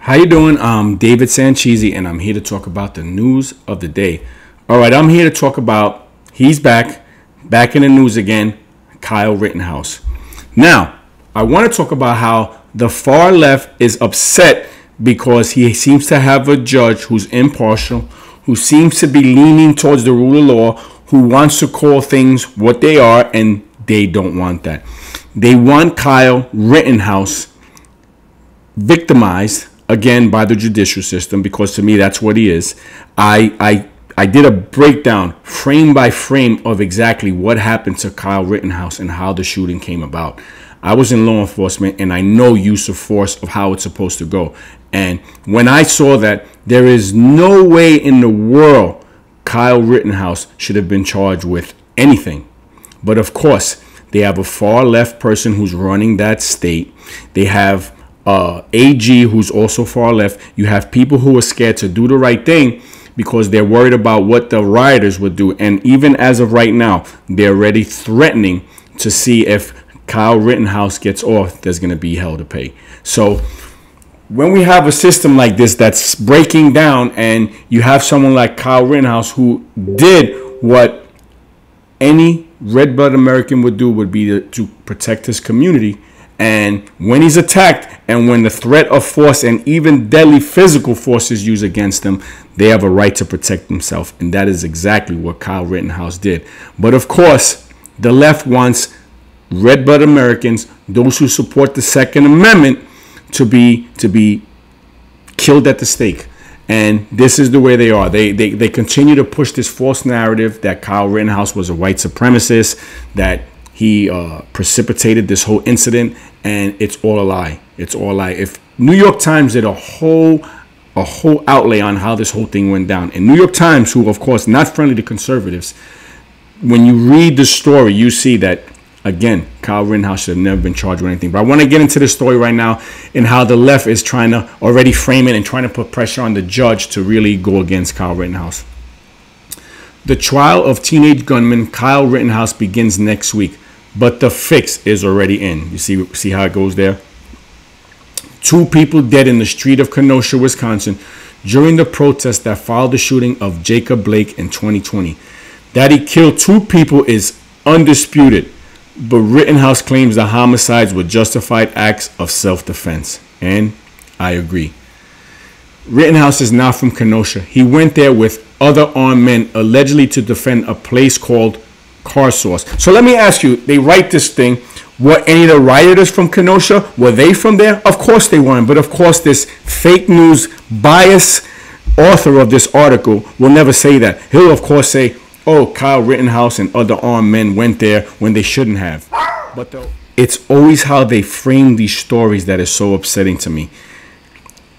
How you doing? I'm David Sancheesi, and I'm here to talk about the news of the day. All right, I'm here to talk about, he's back in the news again, Kyle Rittenhouse. Now, I want to talk about how the far left is upset because he seems to have a judge who's impartial, who seems to be leaning towards the rule of law, who wants to call things what they are, and they don't want that. They want Kyle Rittenhouse victimized again by the judicial system, because to me that's what he is. I did a breakdown frame by frame of exactly what happened to Kyle Rittenhouse and how the shooting came about. I was in law enforcement and I know use of force of how it's supposed to go. And when I saw that, there is no way in the world Kyle Rittenhouse should have been charged with anything. But of course, they have a far left person who's running that state. They have AG, who's also far left. You have people who are scared to do the right thing because they're worried about what the rioters would do. And even as of right now, they're already threatening to see if Kyle Rittenhouse gets off, there's going to be hell to pay. So when we have a system like this that's breaking down, and you have someone like Kyle Rittenhouse who did what any red-blooded American would do, would be to protect his community. And when he's attacked, and when the threat of force and even deadly physical force is used against them, they have a right to protect themselves. And that is exactly what Kyle Rittenhouse did. But of course, the left wants red-blooded Americans, those who support the Second Amendment, to be killed at the stake. And this is the way they are. They continue to push this false narrative that Kyle Rittenhouse was a white supremacist, that he precipitated this whole incident, and it's all a lie. It's all a lie. If New York Times did a whole outlay on how this whole thing went down, and New York Times, who of course not friendly to conservatives, when you read the story, you see that again, Kyle Rittenhouse should have never been charged with anything. But I want to get into the story right now and how the left is trying to already frame it and trying to put pressure on the judge to really go against Kyle Rittenhouse. The trial of teenage gunman Kyle Rittenhouse begins next week, but the fix is already in. You see how it goes there? 2 people dead in the street of Kenosha, Wisconsin, during the protest that followed the shooting of Jacob Blake in 2020. That he killed 2 people is undisputed, but Rittenhouse claims the homicides were justified acts of self-defense, and I agree. Rittenhouse is not from Kenosha. He went there with other armed men allegedly to defend a place called Car Source. So let me ask you, they write this thing. Were any of the rioters from Kenosha? Were they from there? Of course they weren't. But of course this fake news bias author of this article will never say that. He'll of course say, oh, Kyle Rittenhouse and other armed men went there when they shouldn't have. But it's always how they frame these stories that is so upsetting to me.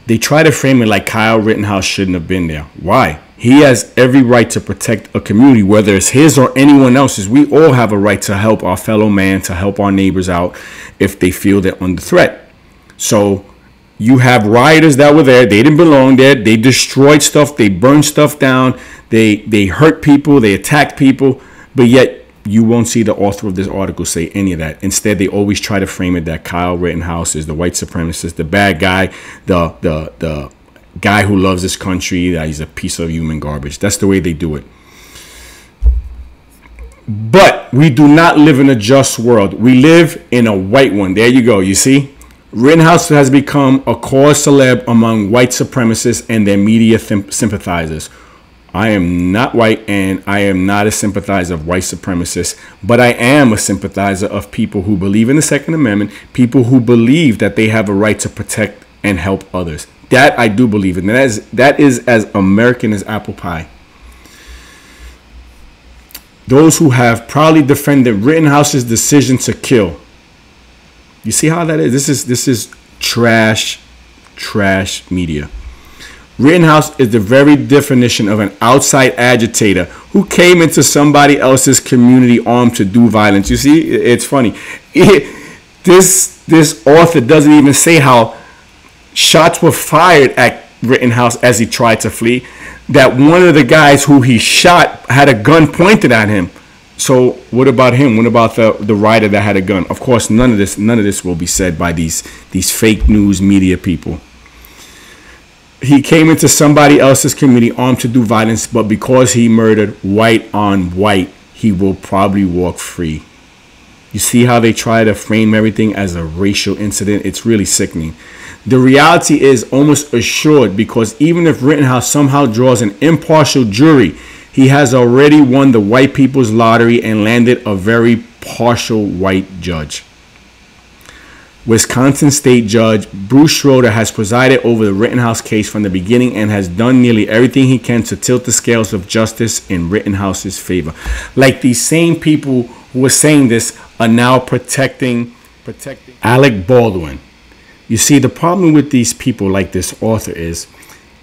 They try to frame it like Kyle Rittenhouse shouldn't have been there. Why? He has every right to protect a community, whether it's his or anyone else's. We all have a right to help our fellow man, to help our neighbors out if they feel they're under threat. So you have rioters that were there. They didn't belong there. They destroyed stuff. They burned stuff down. They hurt people. They attacked people. But yet you won't see the author of this article say any of that. Instead, they always try to frame it that Kyle Rittenhouse is the white supremacist, the bad guy, the guy who loves this country, that he's a piece of human garbage. That's the way they do it. But we do not live in a just world. We live in a white one. There you go. You see? Rittenhouse has become a cause celeb among white supremacists and their media sympathizers. I am not white, and I am not a sympathizer of white supremacists, but I am a sympathizer of people who believe in the Second Amendment, people who believe that they have a right to protect and help others. That I do believe in. That is as American as apple pie. Those who have proudly defended Rittenhouse's decision to kill. You see how that is? This is trash media. Rittenhouse is the very definition of an outside agitator who came into somebody else's community armed to do violence. You see, it's funny. This author doesn't even say how shots were fired at Rittenhouse as he tried to flee. That one of the guys who he shot had a gun pointed at him. So what about him? What about the rider that had a gun? Of course, none of this will be said by these fake news media people. he came into somebody else's community armed to do violence, but because he murdered white on white, he will probably walk free. You see how they try to frame everything as a racial incident? It's really sickening. The reality is almost assured, because even if Rittenhouse somehow draws an impartial jury, he has already won the white people's lottery and landed a very partial white judge. Wisconsin State Judge Bruce Schroeder has presided over the Rittenhouse case from the beginning and has done nearly everything he can to tilt the scales of justice in Rittenhouse's favor. Like these same people who were saying this are now protecting Alec Baldwin. You see, the problem with these people like this author is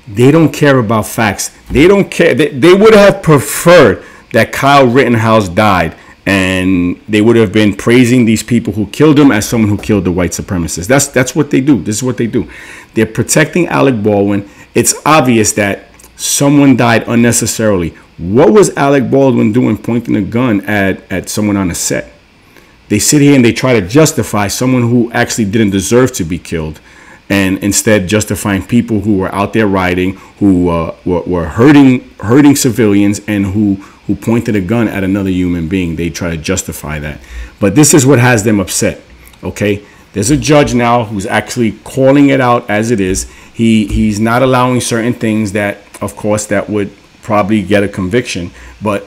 they don't care about facts. They don't care. They would have preferred that Kyle Rittenhouse died, and they would have been praising these people who killed him as someone who killed the white supremacists. That's what they do. This is what they do. They're protecting Alec Baldwin. It's obvious that someone died unnecessarily. What was Alec Baldwin doing pointing a gun at someone on a set? They sit here and they try to justify someone who actually didn't deserve to be killed, and instead justifying people who were out there rioting, who were hurting civilians, and who pointed a gun at another human being. They try to justify that. But this is what has them upset, okay? There's a judge now who's actually calling it out as it is. He's not allowing certain things that, of course, that would probably get a conviction, but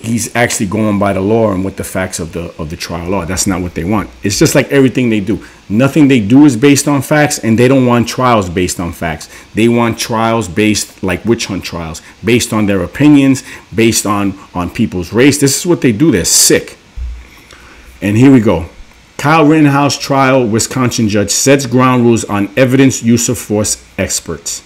he's actually going by the law and with the facts of the trial law. That's not what they want. It's just like everything they do. Nothing they do is based on facts, and they don't want trials based on facts. They want trials based like witch hunt trials, based on their opinions, based on people's race. This is what they do. They're sick. And here we go. Kyle Rittenhouse trial, Wisconsin judge sets ground rules on evidence use of force experts.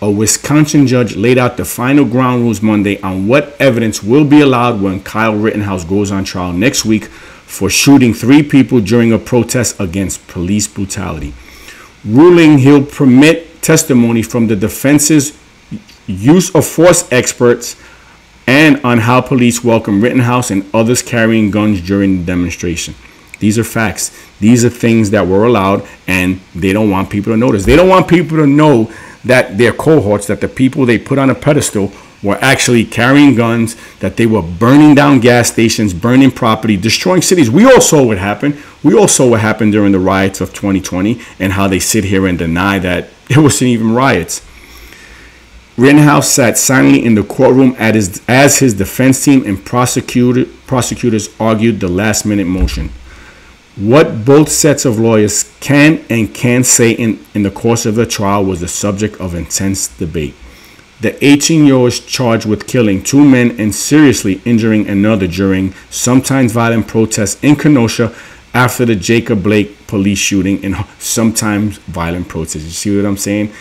A Wisconsin judge laid out the final ground rules Monday on what evidence will be allowed when Kyle Rittenhouse goes on trial next week for shooting 3 people during a protest against police brutality, ruling he'll permit testimony from the defense's use of force experts and on how police welcome Rittenhouse and others carrying guns during the demonstration. These are facts. These are things that were allowed, and they don't want people to notice. They don't want people to know that their cohorts, that the people they put on a pedestal were actually carrying guns, that they were burning down gas stations, burning property, destroying cities. We all saw what happened. We all saw what happened during the riots of 2020 and how they sit here and deny that there wasn't even riots. Rittenhouse sat silently in the courtroom as his defense team and prosecutors argued the last-minute motion. What both sets of lawyers can and can't say in the course of the trial was the subject of intense debate. The 18-year-old is charged with killing 2 men and seriously injuring another during sometimes violent protests in Kenosha after the Jacob Blake police shooting and sometimes violent protests. You see what I'm saying?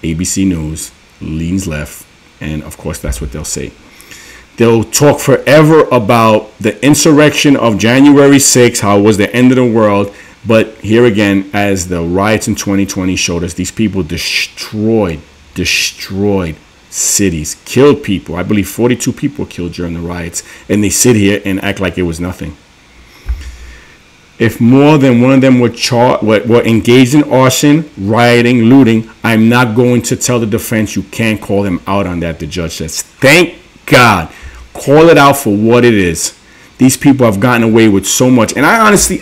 ABC News leans left, and of course that's what they'll say. They'll talk forever about the insurrection of January 6th, how it was the end of the world. But here again, as the riots in 2020 showed us, these people destroyed cities, killed people. I believe 42 people were killed during the riots. And they sit here and act like it was nothing. If more than one of them were engaged in arson, rioting, looting, I'm not going to tell the defense you can't call them out on that, the judge says. Thank God. Call it out for what it is. These people have gotten away with so much. And I honestly,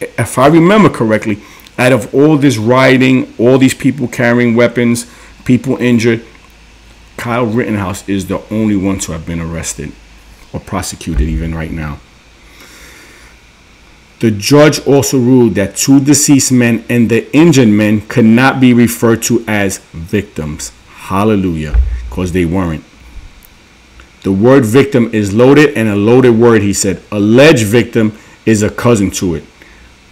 if I remember correctly, out of all this rioting, all these people carrying weapons, people injured, Kyle Rittenhouse is the only one to have been arrested or prosecuted even right now. The judge also ruled that 2 deceased men and the injured men could not be referred to as victims. Hallelujah, because they weren't. The word victim is loaded, and a loaded word, he said. Alleged victim is a cousin to it.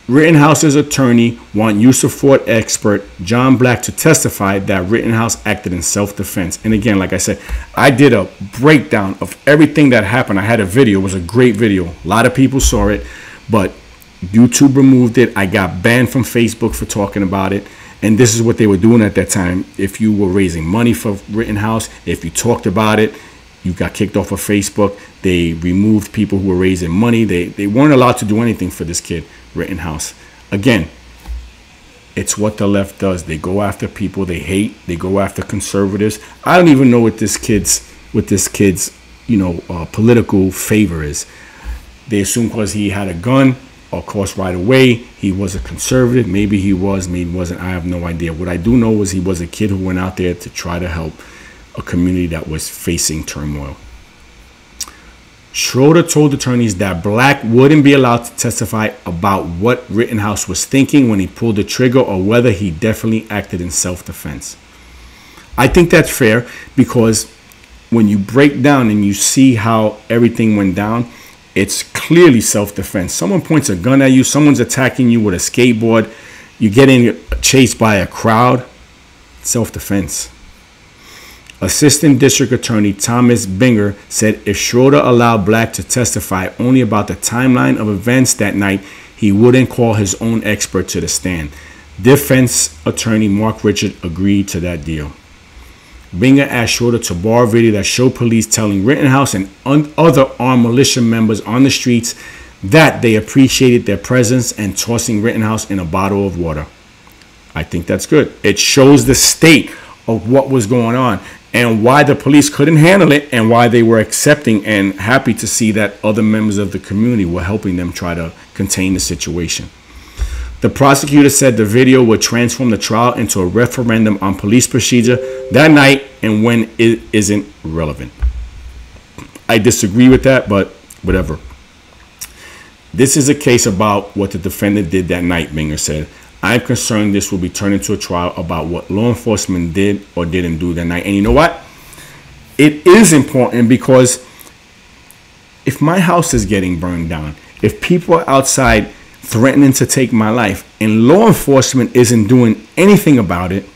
Rittenhouse's attorney want use of force expert John Black to testify that Rittenhouse acted in self-defense. And again, like I said, I did a breakdown of everything that happened. I had a video. It was a great video. A lot of people saw it, but YouTube removed it. I got banned from Facebook for talking about it. And this is what they were doing at that time. If you were raising money for Rittenhouse, if you talked about it, you got kicked off of Facebook. They removed people who were raising money. They weren't allowed to do anything for this kid, Rittenhouse. Again, It's what the left does. They go after people they hate. They go after conservatives. I don't even know what this kid's political favor is. They assume because he had a gun, of course, right away he was a conservative. Maybe he was, maybe he wasn't. I have no idea. What I do know is he was a kid who went out there to try to help a community that was facing turmoil. Schroeder told attorneys that Black wouldn't be allowed to testify about what Rittenhouse was thinking when he pulled the trigger or whether he definitely acted in self-defense. I think that's fair because when you break down and you see how everything went down, it's clearly self-defense. Someone points a gun at you, someone's attacking you with a skateboard, you're getting chased by a crowd, self-defense. Assistant District Attorney Thomas Binger said if Schroeder allowed Black to testify only about the timeline of events that night, he wouldn't call his own expert to the stand. Defense attorney Mark Richard agreed to that deal. Binger asked Schroeder to borrow video that showed police telling Rittenhouse and other armed militia members on the streets that they appreciated their presence and tossing Rittenhouse in a bottle of water. I think that's good. It shows the state of what was going on and why the police couldn't handle it and why they were accepting and happy to see that other members of the community were helping them try to contain the situation. The prosecutor said the video would transform the trial into a referendum on police procedure that night and when it isn't relevant. I disagree with that, but whatever. This is a case about what the defendant did that night, Binger said. I'm concerned this will be turned into a trial about what law enforcement did or didn't do that night. And you know what? It is important because if my house is getting burned down, if people are outside threatening to take my life and law enforcement isn't doing anything about it,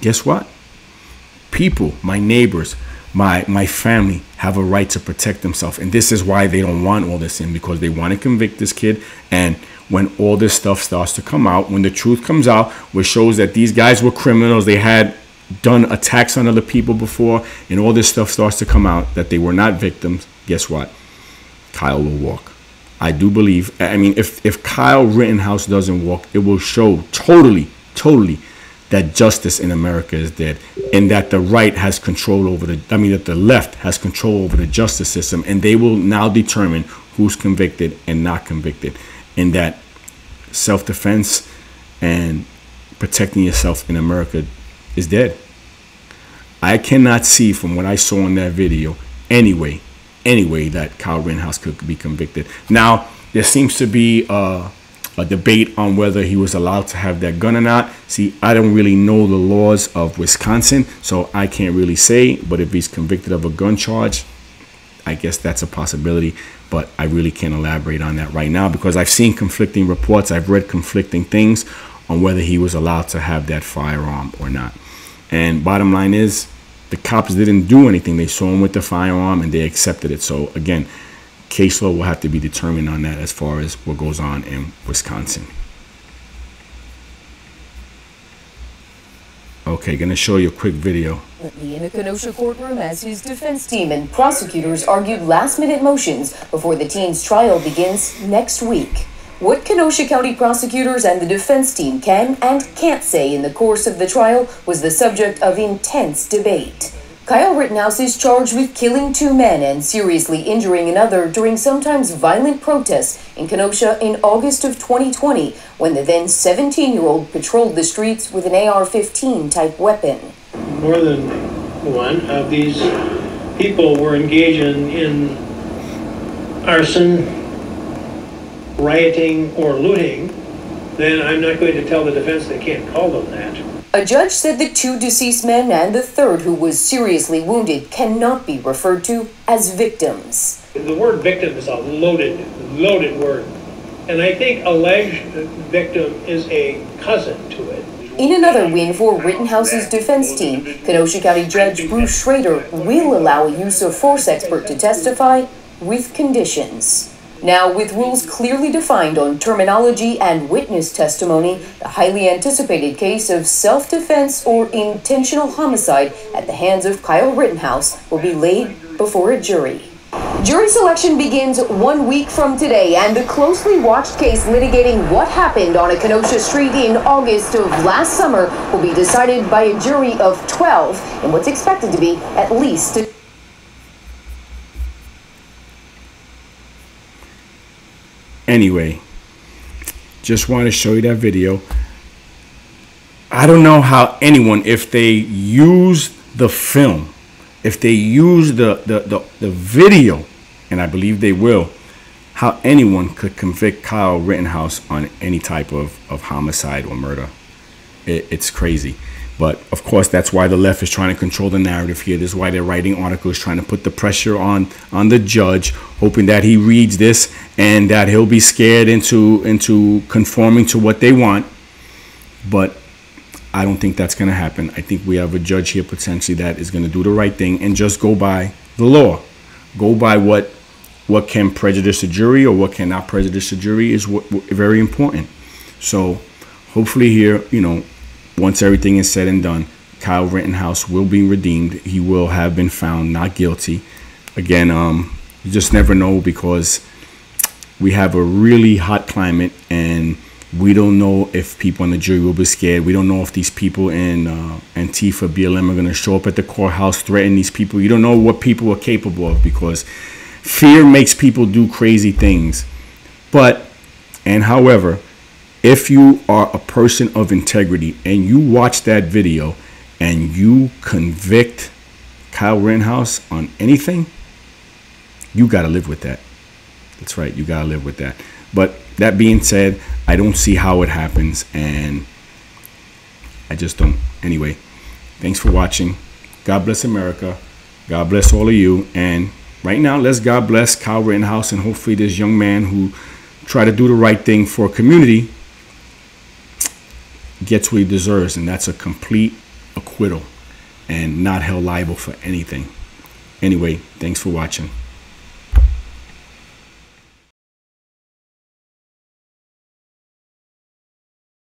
guess what? People, my neighbors, my family have a right to protect themselves. And this is why they don't want all this in, because they want to convict this kid. And when all this stuff starts to come out, when the truth comes out, which shows that these guys were criminals, they had done attacks on other people before, and all this stuff starts to come out, that they were not victims, guess what? Kyle will walk. I do believe, I mean, if Kyle Rittenhouse doesn't walk, it will show totally that justice in America is dead, and that the right has control over that the left has control over the justice system, and they will now determine who's convicted and not convicted. And that self-defense and protecting yourself in America is dead. I cannot see from what I saw in that video anyway that Kyle Rittenhouse could be convicted. Now, there seems to be a debate on whether he was allowed to have that gun or not. See, I don't really know the laws of Wisconsin, so I can't really say. But if he's convicted of a gun charge, I guess that's a possibility, but I really can't elaborate on that right now because I've seen conflicting reports. I've read conflicting things on whether he was allowed to have that firearm or not. And bottom line is, the cops didn't do anything. They saw him with the firearm and they accepted it. So again, case law will have to be determined on that as far as what goes on in Wisconsin. Okay, gonna show you a quick video. In a Kenosha courtroom as his defense team and prosecutors argued last-minute motions before the teen's trial begins next week. What Kenosha County prosecutors and the defense team can and can't say in the course of the trial was the subject of intense debate. Kyle Rittenhouse is charged with killing 2 men and seriously injuring another during sometimes violent protests in Kenosha in August of 2020 when the then 17-year-old patrolled the streets with an AR-15 type weapon. More than one of these people were engaging in arson, rioting, or looting, then I'm not going to tell the defense they can't call them that. A judge said the 2 deceased men and the third, who was seriously wounded, cannot be referred to as victims. The word victim is a loaded word. And I think alleged victim is a cousin to it. In another win for Rittenhouse's defense team, Kenosha County Judge Bruce Schrader will allow a use of force expert to testify with conditions. Now, with rules clearly defined on terminology and witness testimony, the highly anticipated case of self-defense or intentional homicide at the hands of Kyle Rittenhouse will be laid before a jury. Jury selection begins 1 week from today, and the closely watched case litigating what happened on a Kenosha street in August of last summer will be decided by a jury of 12 in what's expected to be at least Anyway, just want to show you that video. I don't know how anyone, if they use the film, if they use the video, and I believe they will, how anyone could convict Kyle Rittenhouse on any type of homicide or murder. It's crazy. But of course, that's why the left is trying to control the narrative here. This is why they're writing articles, trying to put the pressure on the judge, hoping that he reads this and that he'll be scared into conforming to what they want. But I don't think that's going to happen. I think we have a judge here potentially that is going to do the right thing and just go by the law. Go by what can prejudice a jury or what cannot prejudice a jury is very important. So hopefully here, you know, once everything is said and done, Kyle Rittenhouse will be redeemed. He will have been found not guilty. Again, you just never know, because we have a really hot climate and we don't know if people on the jury will be scared. We don't know if these people in Antifa, BLM are going to show up at the courthouse, threaten these people. You don't know what people are capable of, because fear makes people do crazy things. However, if you are a person of integrity and you watch that video and you convict Kyle Rittenhouse on anything, you got to live with that. That's right. You got to live with that. But that being said, I don't see how it happens, and I just don't. Anyway, thanks for watching. God bless America. God bless all of you. And right now, let's God bless Kyle Rittenhouse, and hopefully this young man who tried to do the right thing for a community gets what he deserves, and that's a complete acquittal and not held liable for anything. Anyway, thanks for watching.